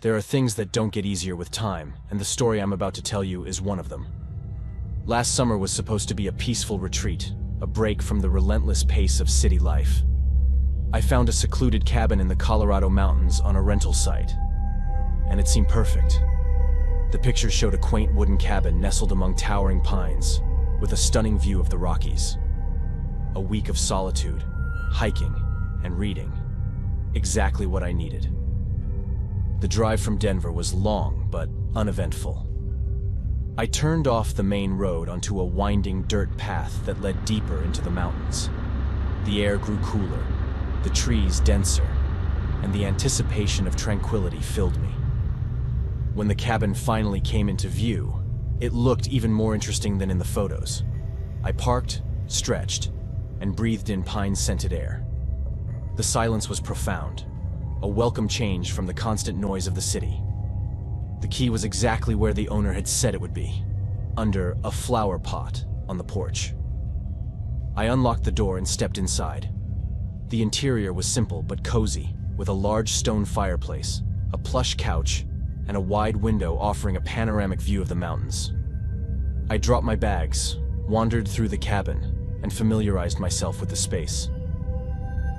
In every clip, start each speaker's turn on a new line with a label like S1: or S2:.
S1: There are things that don't get easier with time, and the story I'm about to tell you is one of them. Last summer was supposed to be a peaceful retreat, a break from the relentless pace of city life. I found a secluded cabin in the Colorado mountains on a rental site, and it seemed perfect. The picture showed a quaint wooden cabin nestled among towering pines, with a stunning view of the Rockies. A week of solitude, hiking, and reading. Exactly what I needed. The drive from Denver was long, but uneventful. I turned off the main road onto a winding dirt path that led deeper into the mountains. The air grew cooler, the trees denser, and the anticipation of tranquility filled me. When the cabin finally came into view, it looked even more interesting than in the photos. I parked, stretched, and breathed in pine-scented air. The silence was profound, a welcome change from the constant noise of the city. The key was exactly where the owner had said it would be, under a flower pot on the porch. I unlocked the door and stepped inside. The interior was simple but cozy, with a large stone fireplace, a plush couch, and a wide window offering a panoramic view of the mountains. I dropped my bags, wandered through the cabin, and familiarized myself with the space.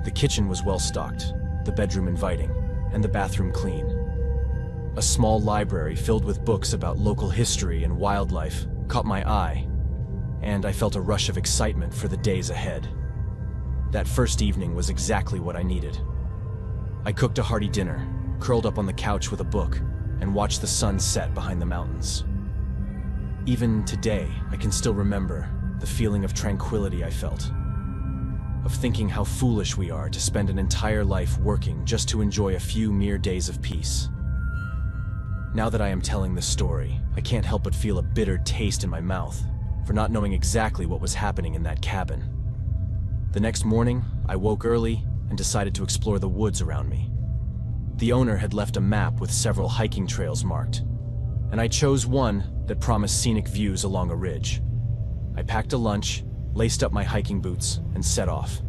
S1: The kitchen was well stocked, the bedroom inviting, and the bathroom clean. A small library filled with books about local history and wildlife caught my eye, and I felt a rush of excitement for the days ahead. That first evening was exactly what I needed. I cooked a hearty dinner, curled up on the couch with a book, and watched the sun set behind the mountains. Even today, I can still remember the feeling of tranquility I felt, of thinking how foolish we are to spend an entire life working just to enjoy a few mere days of peace. Now that I am telling this story, I can't help but feel a bitter taste in my mouth for not knowing exactly what was happening in that cabin. The next morning, I woke early and decided to explore the woods around me. The owner had left a map with several hiking trails marked, and I chose one that promised scenic views along a ridge. I packed a lunch, laced up my hiking boots, and set off.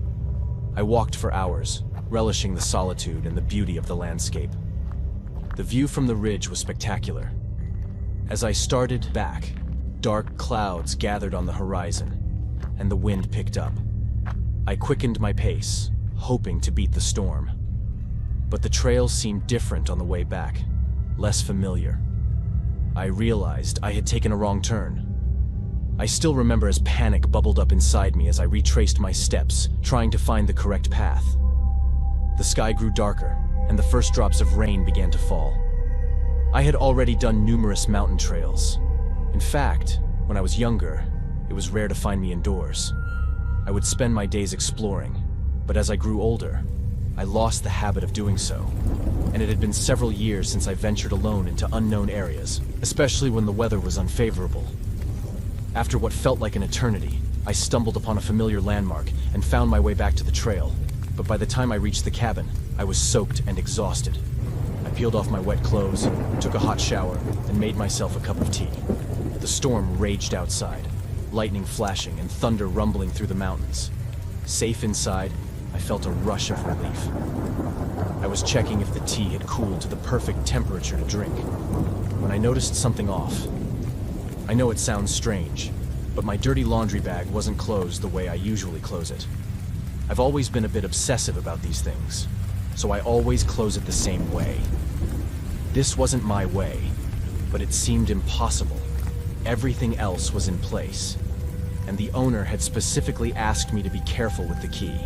S1: I walked for hours, relishing the solitude and the beauty of the landscape. The view from the ridge was spectacular. As I started back, dark clouds gathered on the horizon, and the wind picked up. I quickened my pace, hoping to beat the storm. But the trail seemed different on the way back, less familiar. I realized I had taken a wrong turn. I still remember as panic bubbled up inside me as I retraced my steps, trying to find the correct path. The sky grew darker, and the first drops of rain began to fall. I had already done numerous mountain trails. In fact, when I was younger, it was rare to find me indoors. I would spend my days exploring, but as I grew older, I lost the habit of doing so, and it had been several years since I ventured alone into unknown areas, especially when the weather was unfavorable. After what felt like an eternity, I stumbled upon a familiar landmark and found my way back to the trail, but by the time I reached the cabin, I was soaked and exhausted. I peeled off my wet clothes, took a hot shower, and made myself a cup of tea. The storm raged outside, lightning flashing and thunder rumbling through the mountains. Safe inside, I felt a rush of relief. I was checking if the tea had cooled to the perfect temperature to drink, when I noticed something off. I know it sounds strange, but my dirty laundry bag wasn't closed the way I usually close it. I've always been a bit obsessive about these things, so I always close it the same way. This wasn't my way, but it seemed impossible. Everything else was in place, and the owner had specifically asked me to be careful with the key.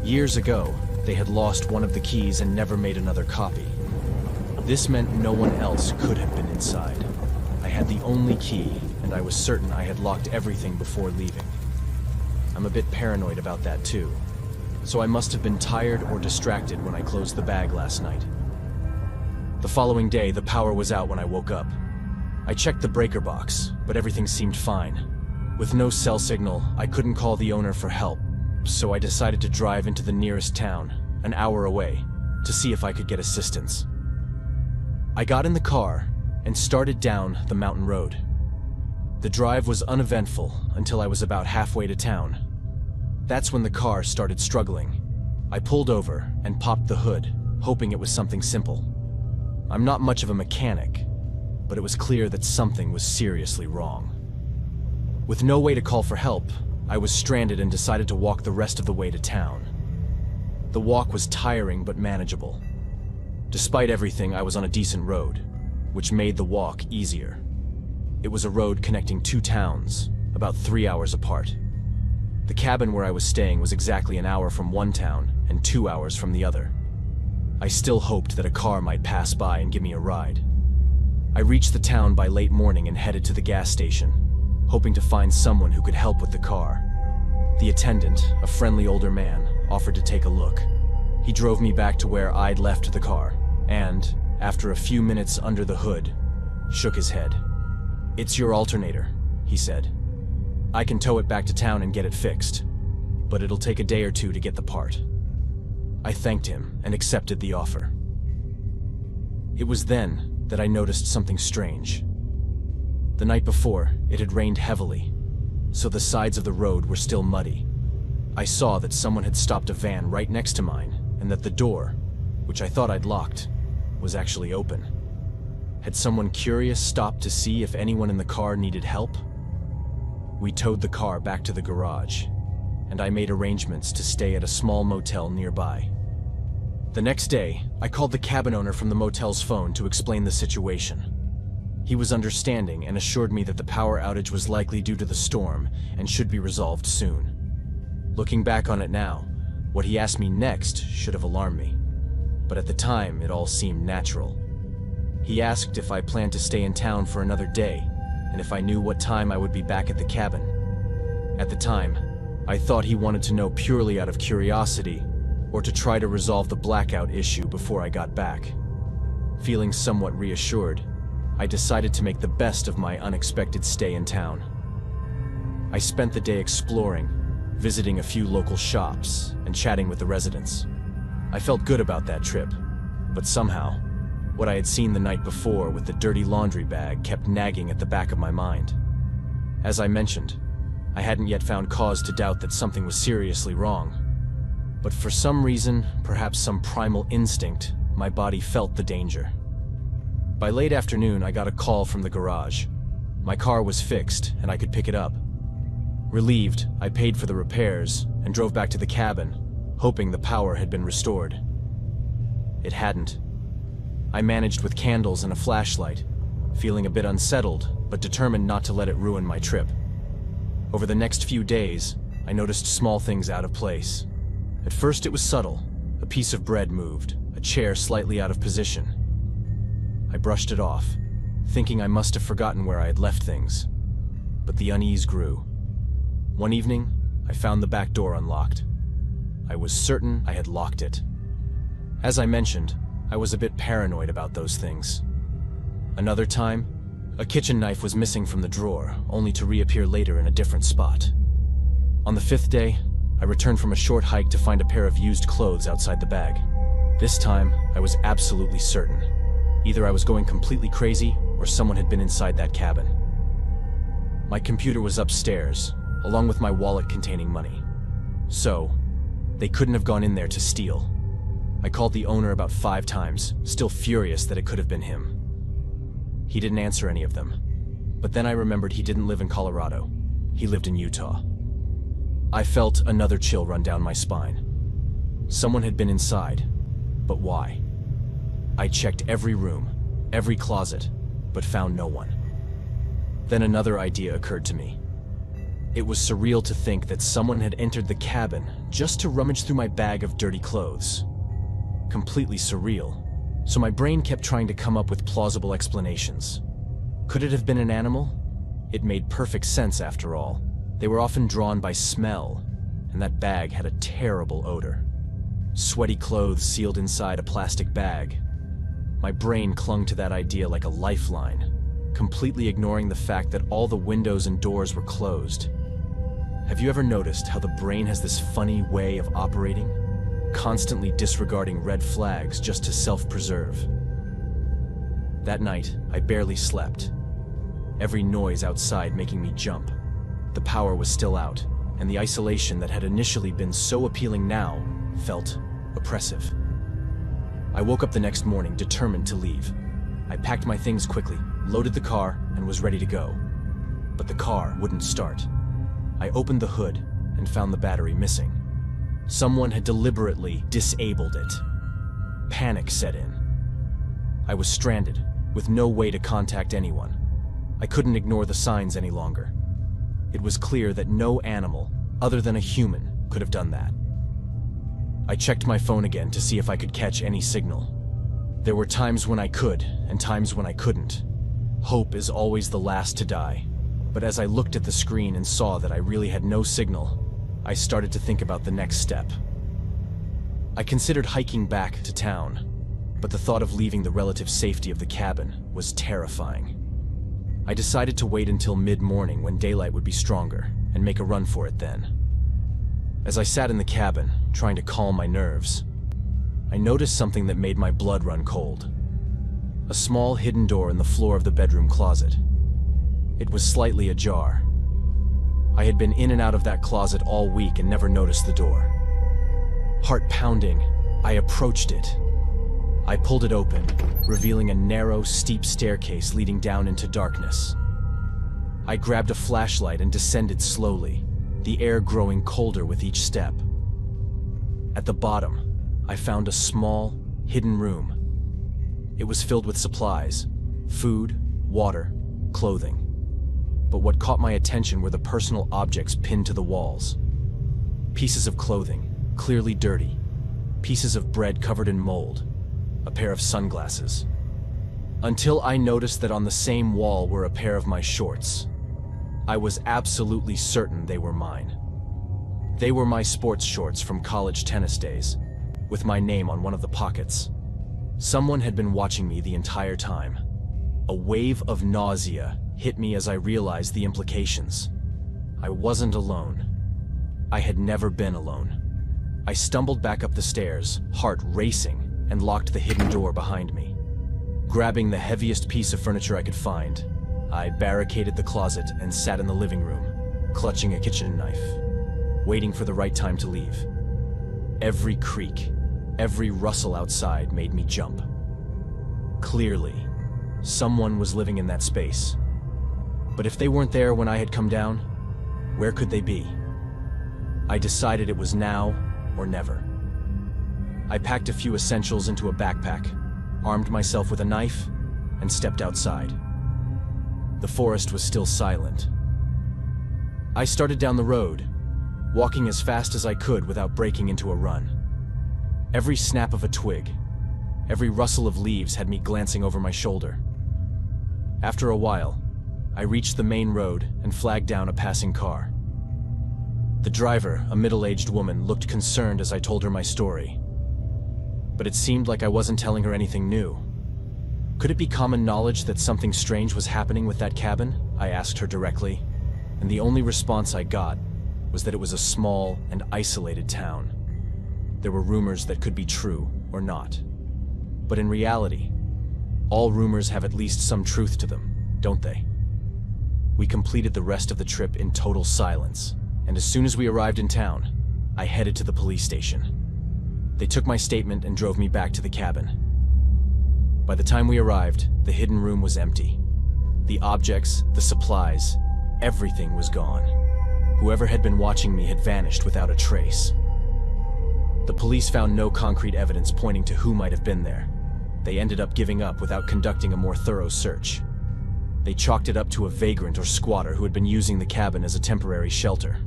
S1: Years ago, they had lost one of the keys and never made another copy. This meant no one else could have been inside. I had the only key, and I was certain I had locked everything before leaving. I'm a bit paranoid about that too, so I must have been tired or distracted when I closed the bag last night. The following day, the power was out when I woke up. I checked the breaker box, but everything seemed fine. With no cell signal, I couldn't call the owner for help, so I decided to drive into the nearest town, an hour away, to see if I could get assistance. I got in the car and started down the mountain road. The drive was uneventful until I was about halfway to town. That's when the car started struggling. I pulled over and popped the hood, hoping it was something simple. I'm not much of a mechanic, but it was clear that something was seriously wrong. With no way to call for help, I was stranded and decided to walk the rest of the way to town. The walk was tiring but manageable. Despite everything, I was on a decent road, which made the walk easier. It was a road connecting two towns, about 3 hours apart. The cabin where I was staying was exactly an hour from one town and 2 hours from the other. I still hoped that a car might pass by and give me a ride. I reached the town by late morning and headed to the gas station, hoping to find someone who could help with the car. The attendant, a friendly older man, offered to take a look. He drove me back to where I'd left the car, and, after a few minutes under the hood, shook his head. "It's your alternator," he said. "I can tow it back to town and get it fixed, but it'll take a day or two to get the part." I thanked him and accepted the offer. It was then that I noticed something strange. The night before, it had rained heavily, so the sides of the road were still muddy. I saw that someone had stopped a van right next to mine, and that the door, which I thought I'd locked, was actually open. Had someone curious stopped to see if anyone in the car needed help? We towed the car back to the garage, and I made arrangements to stay at a small motel nearby. The next day, I called the cabin owner from the motel's phone to explain the situation. He was understanding and assured me that the power outage was likely due to the storm and should be resolved soon. Looking back on it now, what he asked me next should have alarmed me, but at the time it all seemed natural. He asked if I planned to stay in town for another day, and if I knew what time I would be back at the cabin. At the time, I thought he wanted to know purely out of curiosity, or to try to resolve the blackout issue before I got back. Feeling somewhat reassured, I decided to make the best of my unexpected stay in town. I spent the day exploring, visiting a few local shops, and chatting with the residents. I felt good about that trip, but somehow, what I had seen the night before with the dirty laundry bag kept nagging at the back of my mind. As I mentioned, I hadn't yet found cause to doubt that something was seriously wrong. But for some reason, perhaps some primal instinct, my body felt the danger. By late afternoon, I got a call from the garage. My car was fixed, and I could pick it up. Relieved, I paid for the repairs and drove back to the cabin, hoping the power had been restored. It hadn't. I managed with candles and a flashlight, feeling a bit unsettled, but determined not to let it ruin my trip. Over the next few days, I noticed small things out of place. At first it was subtle. A piece of bread moved, a chair slightly out of position. I brushed it off, thinking I must have forgotten where I had left things. But the unease grew. One evening, I found the back door unlocked. I was certain I had locked it. As I mentioned, I was a bit paranoid about those things. Another time, a kitchen knife was missing from the drawer, only to reappear later in a different spot. On the 5th day, I returned from a short hike to find a pair of used clothes outside the bag. This time, I was absolutely certain. Either I was going completely crazy, or someone had been inside that cabin. My computer was upstairs, along with my wallet containing money. So, they couldn't have gone in there to steal. I called the owner about 5 times, still furious that it could have been him. He didn't answer any of them. But then I remembered he didn't live in Colorado. He lived in Utah. I felt another chill run down my spine. Someone had been inside, but why? I checked every room, every closet, but found no one. Then another idea occurred to me. It was surreal to think that someone had entered the cabin just to rummage through my bag of dirty clothes. Completely surreal, so my brain kept trying to come up with plausible explanations. Could it have been an animal? It made perfect sense after all. They were often drawn by smell, and that bag had a terrible odor. Sweaty clothes sealed inside a plastic bag. My brain clung to that idea like a lifeline, completely ignoring the fact that all the windows and doors were closed. Have you ever noticed how the brain has this funny way of operating? Constantly disregarding red flags just to self-preserve. That night, I barely slept. Every noise outside making me jump. The power was still out, and the isolation that had initially been so appealing now felt oppressive. I woke up the next morning determined to leave. I packed my things quickly, loaded the car, and was ready to go. But the car wouldn't start. I opened the hood and found the battery missing. Someone had deliberately disabled it. Panic set in. I was stranded, with no way to contact anyone. I couldn't ignore the signs any longer. It was clear that no animal, other than a human, could have done that. I checked my phone again to see if I could catch any signal. There were times when I could, and times when I couldn't. Hope is always the last to die. But as I looked at the screen and saw that I really had no signal, I started to think about the next step. I considered hiking back to town, but the thought of leaving the relative safety of the cabin was terrifying. I decided to wait until mid-morning when daylight would be stronger and make a run for it then. As I sat in the cabin, trying to calm my nerves, I noticed something that made my blood run cold. A small hidden door in the floor of the bedroom closet. It was slightly ajar. I had been in and out of that closet all week and never noticed the door. Heart pounding, I approached it. I pulled it open, revealing a narrow, steep staircase leading down into darkness. I grabbed a flashlight and descended slowly, the air growing colder with each step. At the bottom, I found a small, hidden room. It was filled with supplies, food, water, clothing. But what caught my attention were the personal objects pinned to the walls. Pieces of clothing, clearly dirty, pieces of bread covered in mold, a pair of sunglasses. Until I noticed that on the same wall were a pair of my shorts. I was absolutely certain they were mine. They were my sports shorts from college tennis days, with my name on one of the pockets. Someone had been watching me the entire time. A wave of nausea hit me as I realized the implications. I wasn't alone. I had never been alone. I stumbled back up the stairs, heart racing, and locked the hidden door behind me. Grabbing the heaviest piece of furniture I could find, I barricaded the closet and sat in the living room, clutching a kitchen knife, waiting for the right time to leave. Every creak, every rustle outside made me jump. Clearly, someone was living in that space. But if they weren't there when I had come down, where could they be? I decided it was now or never. I packed a few essentials into a backpack, armed myself with a knife, and stepped outside. The forest was still silent. I started down the road, walking as fast as I could without breaking into a run. Every snap of a twig, every rustle of leaves had me glancing over my shoulder. After a while, I reached the main road and flagged down a passing car. The driver, a middle-aged woman, looked concerned as I told her my story. But it seemed like I wasn't telling her anything new. Could it be common knowledge that something strange was happening with that cabin? I asked her directly, and the only response I got was that it was a small and isolated town. There were rumors that could be true or not. But in reality, all rumors have at least some truth to them, don't they? We completed the rest of the trip in total silence, and as soon as we arrived in town, I headed to the police station. They took my statement and drove me back to the cabin. By the time we arrived, the hidden room was empty. The objects, the supplies, everything was gone. Whoever had been watching me had vanished without a trace. The police found no concrete evidence pointing to who might have been there. They ended up giving up without conducting a more thorough search. They chalked it up to a vagrant or squatter who had been using the cabin as a temporary shelter.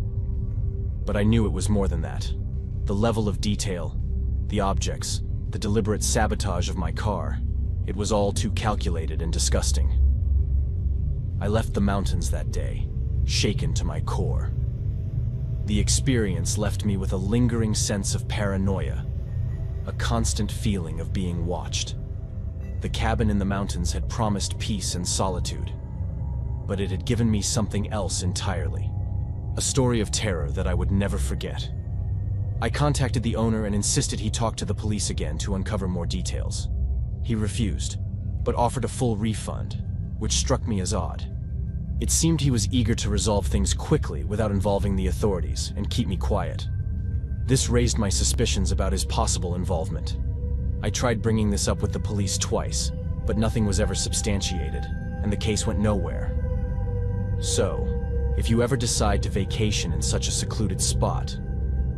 S1: But I knew it was more than that. The level of detail, the objects, the deliberate sabotage of my car, it was all too calculated and disgusting. I left the mountains that day, shaken to my core. The experience left me with a lingering sense of paranoia, a constant feeling of being watched. The cabin in the mountains had promised peace and solitude, but it had given me something else entirely. A story of terror that I would never forget. I contacted the owner and insisted he talk to the police again to uncover more details. He refused, but offered a full refund, which struck me as odd. It seemed he was eager to resolve things quickly without involving the authorities and keep me quiet. This raised my suspicions about his possible involvement. I tried bringing this up with the police twice, but nothing was ever substantiated, and the case went nowhere. So, if you ever decide to vacation in such a secluded spot,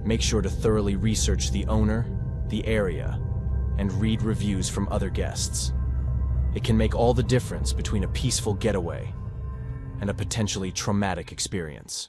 S1: make sure to thoroughly research the owner, the area, and read reviews from other guests. It can make all the difference between a peaceful getaway and a potentially traumatic experience.